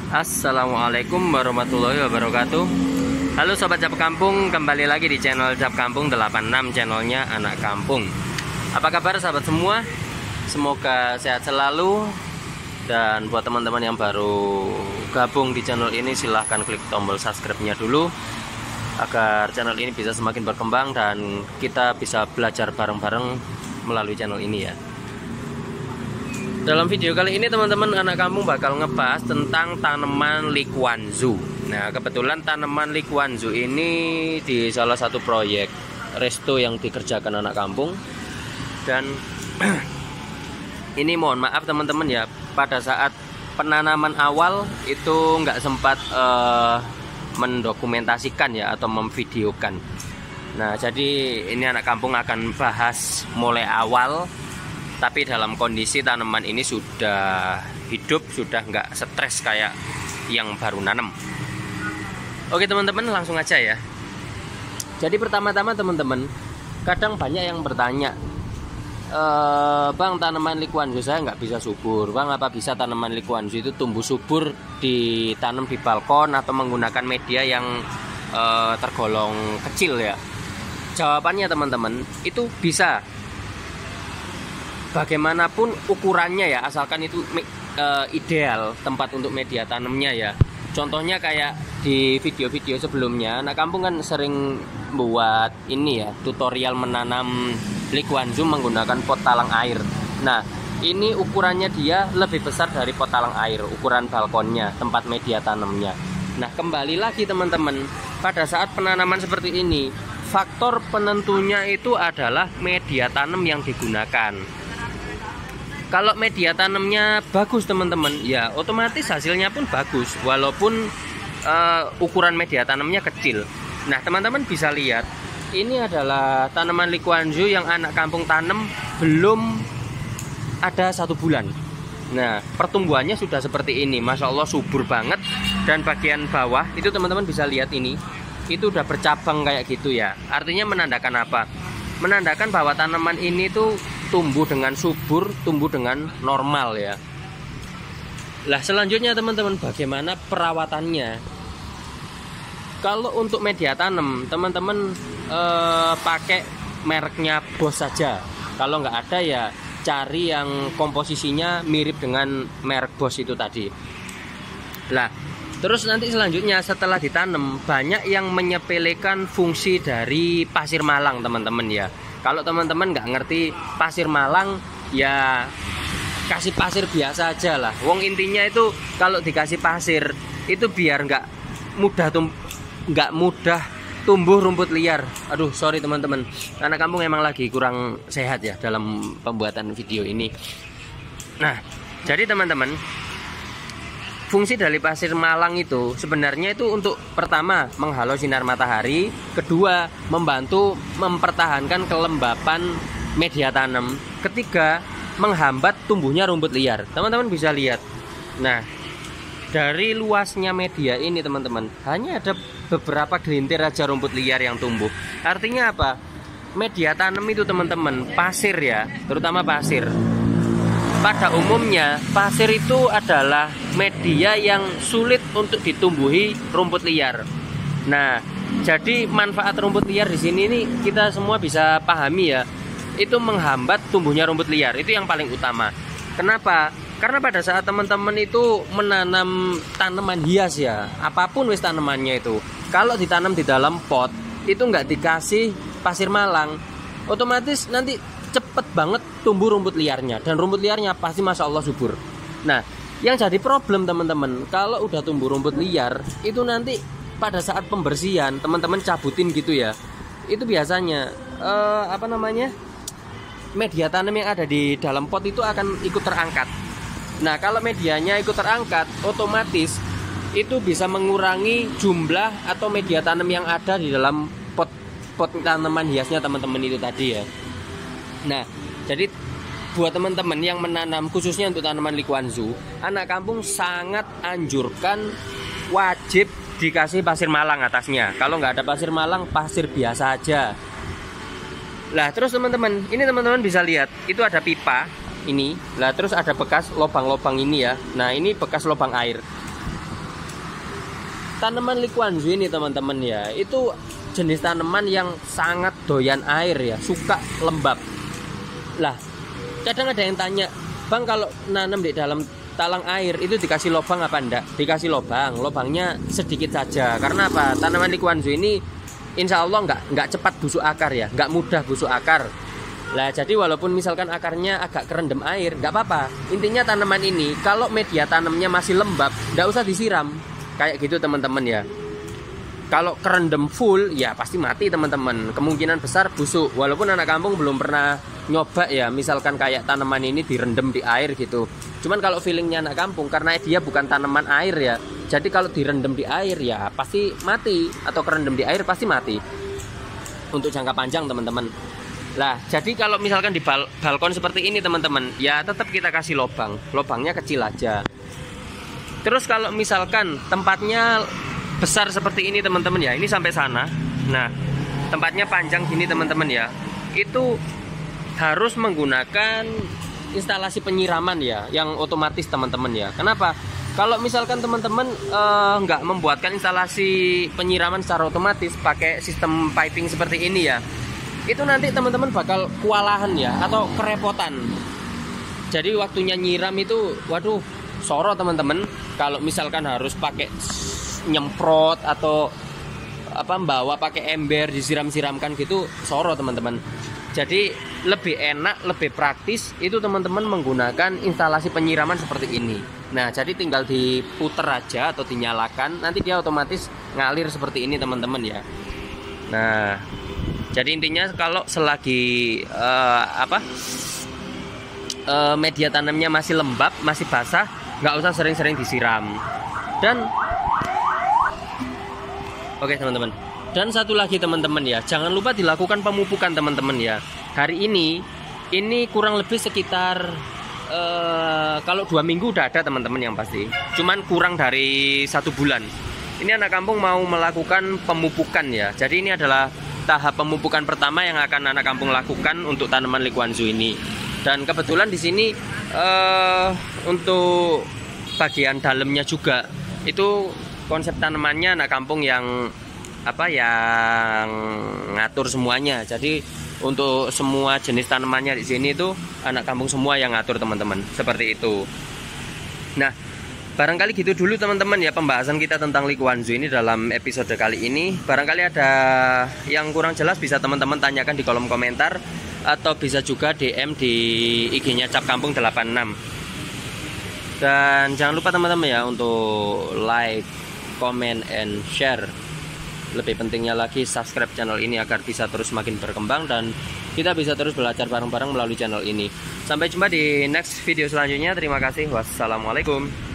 Assalamualaikum warahmatullahi wabarakatuh. Halo sobat Cap Kampung, kembali lagi di channel Cap Kampung 86, channelnya anak kampung. Apa kabar sahabat semua? Semoga sehat selalu. Dan buat teman-teman yang baru gabung di channel ini, silahkan klik tombol subscribe-nya dulu agar channel ini bisa semakin berkembang dan kita bisa belajar bareng-bareng melalui channel ini ya. Dalam video kali ini teman-teman anak kampung bakal ngebahas tentang tanaman Likuanzu. Nah, kebetulan tanaman Likuanzu ini di salah satu proyek resto yang dikerjakan anak kampung. Dan ini mohon maaf teman-teman ya, pada saat penanaman awal itu nggak sempat mendokumentasikan ya atau memvideokan. Nah, jadi ini anak kampung akan bahas mulai awal, tapi dalam kondisi tanaman ini sudah hidup, sudah nggak stres kayak yang baru nanam. Oke teman-teman, langsung aja ya. Jadi pertama-tama teman-teman, kadang banyak yang bertanya, Bang, tanaman Likuanzu saya nggak bisa subur. Bang, apa bisa tanaman Likuanzu itu tumbuh subur ditanam di balkon atau menggunakan media yang tergolong kecil ya? Jawabannya teman-teman, itu bisa. Bagaimanapun ukurannya ya, asalkan itu ideal tempat untuk media tanamnya ya. Contohnya kayak di video-video sebelumnya, anak kampung kan sering buat ini ya, tutorial menanam Likuanzu menggunakan pot talang air. Nah, ini ukurannya dia lebih besar dari pot talang air, ukuran balkonnya, tempat media tanamnya. Nah, kembali lagi teman-teman, pada saat penanaman seperti ini, faktor penentunya itu adalah media tanam yang digunakan. Kalau media tanamnya bagus teman-teman, ya otomatis hasilnya pun bagus, walaupun ukuran media tanamnya kecil. Nah teman-teman bisa lihat, ini adalah tanaman Likuanzu yang anak kampung tanam belum ada 1 bulan. Nah pertumbuhannya sudah seperti ini, Masya Allah subur banget. Dan bagian bawah itu teman-teman bisa lihat ini, itu udah bercabang kayak gitu ya. Artinya menandakan apa? Menandakan bahwa tanaman ini tuh tumbuh dengan subur, tumbuh dengan normal ya. Lah selanjutnya teman-teman, bagaimana perawatannya? Kalau untuk media tanam, teman-teman pakai mereknya Boss saja. Kalau nggak ada ya cari yang komposisinya mirip dengan merek Boss itu tadi. Lah terus nanti selanjutnya setelah ditanam, banyak yang menyepelekan fungsi dari pasir malang teman-teman ya. Kalau teman-teman nggak ngerti pasir malang, ya kasih pasir biasa aja lah. Wong intinya itu kalau dikasih pasir itu biar nggak mudah tumbuh rumput liar. Aduh sorry teman-teman, anak kampung emang lagi kurang sehat ya dalam pembuatan video ini. Nah jadi teman-teman, fungsi dari pasir malang itu sebenarnya itu untuk pertama menghalau sinar matahari, kedua membantu mempertahankan kelembapan media tanam, ketiga menghambat tumbuhnya rumput liar. Teman-teman bisa lihat. Nah, dari luasnya media ini teman-teman, hanya ada beberapa gelintir aja rumput liar yang tumbuh. Artinya apa? Media tanam itu teman-teman, pasir ya, terutama pasir. Pada umumnya pasir itu adalah media yang sulit untuk ditumbuhi rumput liar. Nah, jadi manfaat rumput liar di sini nih kita semua bisa pahami ya. Itu menghambat tumbuhnya rumput liar, itu yang paling utama. Kenapa? Karena pada saat teman-teman itu menanam tanaman hias ya, apapun wis tanamannya itu, kalau ditanam di dalam pot itu nggak dikasih pasir malang, otomatis nanti cepet banget tumbuh rumput liarnya, dan rumput liarnya pasti Masya Allah subur. Nah yang jadi problem teman-teman, kalau udah tumbuh rumput liar itu nanti pada saat pembersihan teman-teman cabutin gitu ya, itu biasanya media tanam yang ada di dalam pot itu akan ikut terangkat. Nah kalau medianya ikut terangkat, otomatis itu bisa mengurangi jumlah atau media tanam yang ada di dalam pot tanaman hiasnya teman-teman itu tadi ya. Nah, jadi buat teman-teman yang menanam khususnya untuk tanaman Likuanzu, anak kampung sangat anjurkan wajib dikasih pasir malang atasnya. Kalau nggak ada pasir malang, pasir biasa aja. Lah terus teman-teman, ini teman-teman bisa lihat, itu ada pipa ini. Lah terus ada bekas lubang-lubang ini ya. Nah ini bekas lubang air. tanaman Lee Kuan Yew ini teman-teman ya, itu jenis tanaman yang sangat doyan air ya, suka lembab. Lah, kadang ada yang tanya, Bang, kalau nanam di dalam talang air itu dikasih lubang apa enggak? Dikasih lubang, lubangnya sedikit saja. Karena apa? Tanaman Lee Kuan Yew ini insya Allah nggak cepat busuk akar ya, nggak mudah busuk akar. Lah, jadi walaupun misalkan akarnya agak kerendam air, nggak apa-apa. Intinya tanaman ini kalau media tanamnya masih lembab, nggak usah disiram. Kayak gitu teman-teman ya. Kalau kerendam full ya pasti mati teman-teman. Kemungkinan besar busuk. Walaupun anak kampung belum pernah nyoba ya, misalkan kayak tanaman ini direndam di air gitu. Cuman kalau feelingnya anak kampung, karena dia bukan tanaman air ya, jadi kalau direndam di air ya pasti mati, atau kerendam di air pasti mati untuk jangka panjang teman-teman. Lah, jadi kalau misalkan di balkon seperti ini teman-teman, ya tetap kita kasih lubang. Lubangnya kecil aja. Terus kalau misalkan tempatnya besar seperti ini teman-teman ya, ini sampai sana. Nah, tempatnya panjang gini teman-teman ya, itu harus menggunakan instalasi penyiraman ya, yang otomatis teman-teman ya. Kenapa? Kalau misalkan teman-teman nggak membuatkan instalasi penyiraman secara otomatis pakai sistem piping seperti ini ya, itu nanti teman-teman bakal kewalahan ya, atau kerepotan. Jadi waktunya nyiram itu, waduh, soro teman-teman. Kalau misalkan harus pakai nyemprot atau bawa pakai ember disiram-siramkan gitu, soro teman-teman. Jadi lebih enak, lebih praktis itu teman-teman menggunakan instalasi penyiraman seperti ini. Nah, jadi tinggal diputer aja atau dinyalakan, nanti dia otomatis ngalir seperti ini teman-teman ya. Nah, jadi intinya kalau selagi media tanamnya masih lembab, masih basah, nggak usah sering-sering disiram. Dan oke teman-teman. Dan satu lagi teman-teman ya, jangan lupa dilakukan pemupukan teman-teman ya. Hari ini kurang lebih sekitar kalau 2 minggu udah ada teman-teman yang pasti. Cuman kurang dari 1 bulan. Ini anak kampung mau melakukan pemupukan ya. Jadi ini adalah tahap pemupukan pertama yang akan anak kampung lakukan untuk tanaman Lee Kuan Yew ini. Dan kebetulan di sini untuk bagian dalamnya juga itu konsep tanamannya anak kampung yang yang ngatur semuanya. Jadi untuk semua jenis tanamannya di sini itu anak kampung semua yang ngatur teman-teman, seperti itu. Nah, barangkali gitu dulu teman-teman ya pembahasan kita tentang Lee Kuan Yew ini dalam episode kali ini. Barangkali ada yang kurang jelas bisa teman-teman tanyakan di kolom komentar, atau bisa juga DM di IG-nya Cap Kampung 86. Dan jangan lupa teman-teman ya untuk like, comment, and share. Lebih pentingnya lagi subscribe channel ini agar bisa terus makin berkembang dan kita bisa terus belajar bareng-bareng melalui channel ini. Sampai jumpa di next video selanjutnya. Terima kasih. Wassalamualaikum.